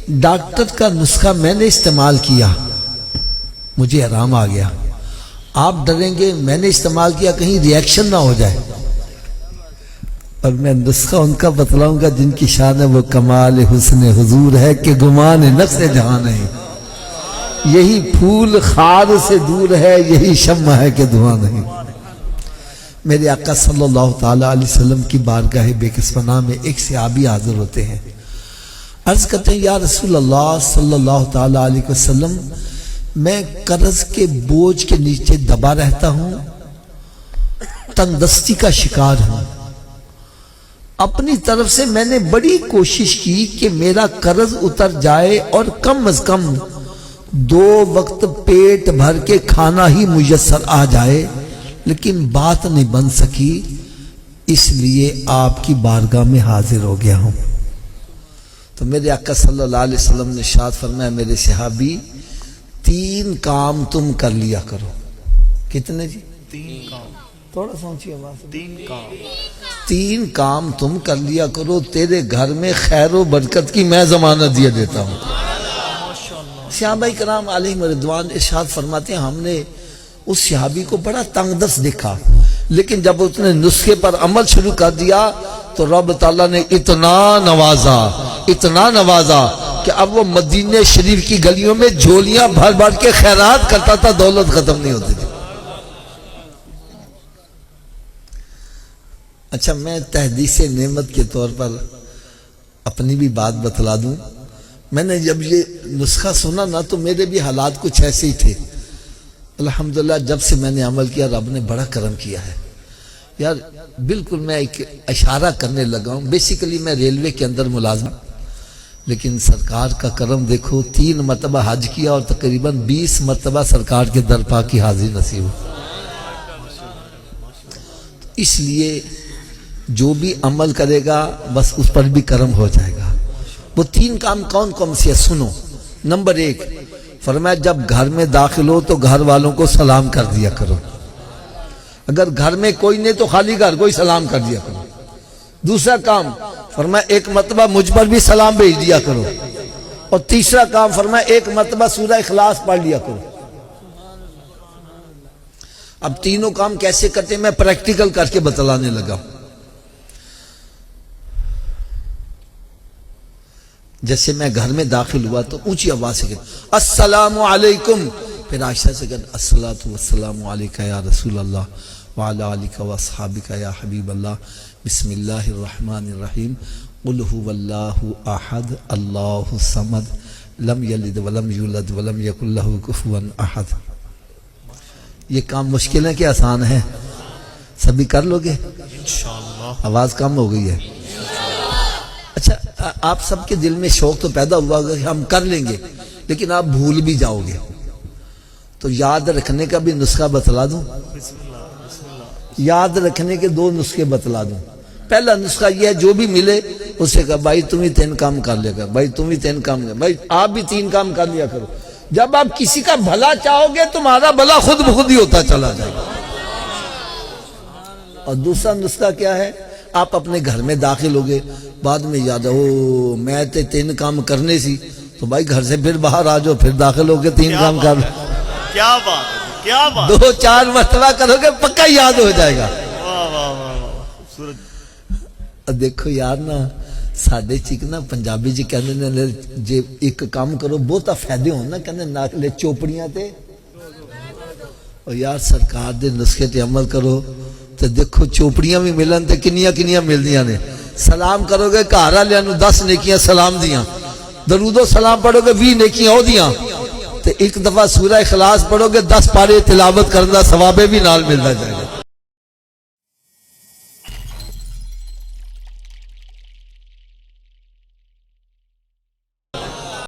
Doctor کا نسخہ میں نے استعمال کیا، مجھے آرام آ گیا، آپ ڈریں گے میں نے استعمال کیا کہیں ری ایکشن نہ ہو جائے، اور میں نسخہ ان کا بتلاؤں گا جن کی شان ہے وہ کمال حسن حضور ہے کہ گمان نفس جہاں نہیں، یہی پھول خار سے دور ہے، یہی شمع ہے کہ دھواں نہیں۔ میرے آقا صلی اللہ تعالیٰ علیہ وسلم کی بارگاہ بے کسفنا میں ایک صحابی حاضر ہوتے ہیں، عرض کرتے ہیں یا رسول اللہ صلی اللہ تعالیٰ علیہ وسلم، میں قرض کے بوجھ کے نیچے دبا رہتا ہوں، تنگ دستی کا شکار ہوں، اپنی طرف سے میں نے بڑی کوشش کی کہ میرا قرض اتر جائے اور کم از کم 2 وقت پیٹ بھر کے کھانا ہی میسر آ جائے، لیکن بات نہیں بن سکی، اس لیے آپ کی بارگاہ میں حاضر ہو گیا ہوں۔ تو میرے آقا صلی اللہ علیہ وسلم نے ارشاد فرمایا میرے صحابی 3 کام تم کر لیا کرو۔ کتنے جی؟ 3 کام، تھوڑا سوچیے آواز۔ 3 کام تم کر لیا کرو، تیرے گھر میں خیر و برکت کی میں ضمانت دیا دیتا ہوں۔ صحابہ کرام علیہم رضوان ارشاد فرماتے ہیں ہم نے اس صحابی کو بڑا تنگ دست دیکھا، لیکن جب اس نے نسخے پر عمل شروع کر دیا تو رب تعالیٰ نے اتنا نوازا کہ اب وہ مدینہ شریف کی گلیوں میں جھولیاں بھر بھر کے خیرات کرتا تھا، دولت ختم نہیں ہوتی تھی۔ اچھا، میں تحدیث نعمت کے طور پر اپنی بھی بات بتلا دوں، میں نے جب یہ نسخہ سنا نا تو میرے بھی حالات کچھ ایسے ہی تھے۔ الحمدللہ جب سے میں نے عمل کیا رب نے بڑا کرم کیا ہے یار، بالکل میں ایک اشارہ کرنے لگا ہوں، بیسیکلی میں ریلوے کے اندر ملازم، لیکن سرکار کا کرم دیکھو، 3 مرتبہ حج کیا اور تقریباً 20 مرتبہ سرکار کے درپا کی حاضری نصیب ہو۔ اس لیے جو بھی عمل کرے گا بس اس پر بھی کرم ہو جائے گا۔ وہ 3 کام کون کون سے ہیں سنو۔ نمبر 1 فرمایا جب گھر میں داخل ہو تو گھر والوں کو سلام کر دیا کرو، اگر گھر میں کوئی نہیں تو خالی گھر کو ہی سلام کر دیا کرو۔ دوسرا کام فرمایا 1 مرتبہ مجھ پر بھی سلام بھیج دیا کرو، اور تیسرا کام فرمایا 1 مرتبہ سورہ اخلاص پڑھ لیا کرو۔ اب تینوں کام کیسے کرتے میں پریکٹیکل کر کے بتلانے لگا۔ جیسے میں گھر میں داخل ہوا تو اونچی آواز سے کہتا السلام علیکم، پھر آہستہ سے کہتا الصلاۃ والسلام علیکہ یا رسول اللہ وعلی آلکہ واصحابکہ یا حبیب اللہ، بسم اللہ الرحمن الرحیم، قل هو اللہ احد اللہ الصمد لم یلد ولم یولد ولم یکن لہ کفوا احد۔ یہ کام مشکل ہے کہ آسان ہے؟ سبھی کر لو گے انشاءاللہ؟ آواز کم ہو گئی ہے۔ اچھا، آپ سب کے دل میں شوق تو پیدا ہوا کہ ہم کر لیں گے، لیکن آپ بھول بھی جاؤ گے، تو یاد رکھنے کا بھی نسخہ بتلا دوں۔ یاد رکھنے کے 2 نسخے بتلا دوں۔ پہلا نسخہ یہ ہے جو بھی ملے اس سے کہا بھائی تم ہی 3 کام کر لے گا، بھائی تم ہی 3 کام کر، بھائی آپ بھی 3 کام کر لیا کرو۔ جب آپ کسی کا بھلا چاہو گے تمہارا بھلا خود بخود ہی ہوتا چلا جائے گا۔ اور دوسرا نسخہ کیا ہے؟ آپ اپنے گھر میں داخل ہو گئے، بعد میں یاد ہو میں تے 3 کام کرنے سی، تو بھائی گھر سے پھر باہر آ جاؤ، پھر داخل ہو کے 3 کام کر لو۔ کیا بات ہے، کیا بات، 2-4 مرتبہ کرو گے پکا یاد ہو جائے گا۔ دیکھو یار نا ساڈے چک نا پنجابی جی کہندے نے جے ایک کام کرو بہتا فائدے ہون نا، کہندے ناکلے چوپڑیاں تے، اور یار سرکار دے نسخے تے عمل کرو تو دیکھو چوپڑیاں بھی ملن تے کنیاں ملدیاں نے۔ سلام کرو گے گھر والےاں نوں 10 نیکیاں سلام دیاں، درود و سلام پڑھو گے 20 نیکیاں او دیاں، تے ایک دفعہ سورہ اخلاص پڑھو گے 10 پارے تلاوت کرن دا ثواب بھی نال ملدا جائے گا۔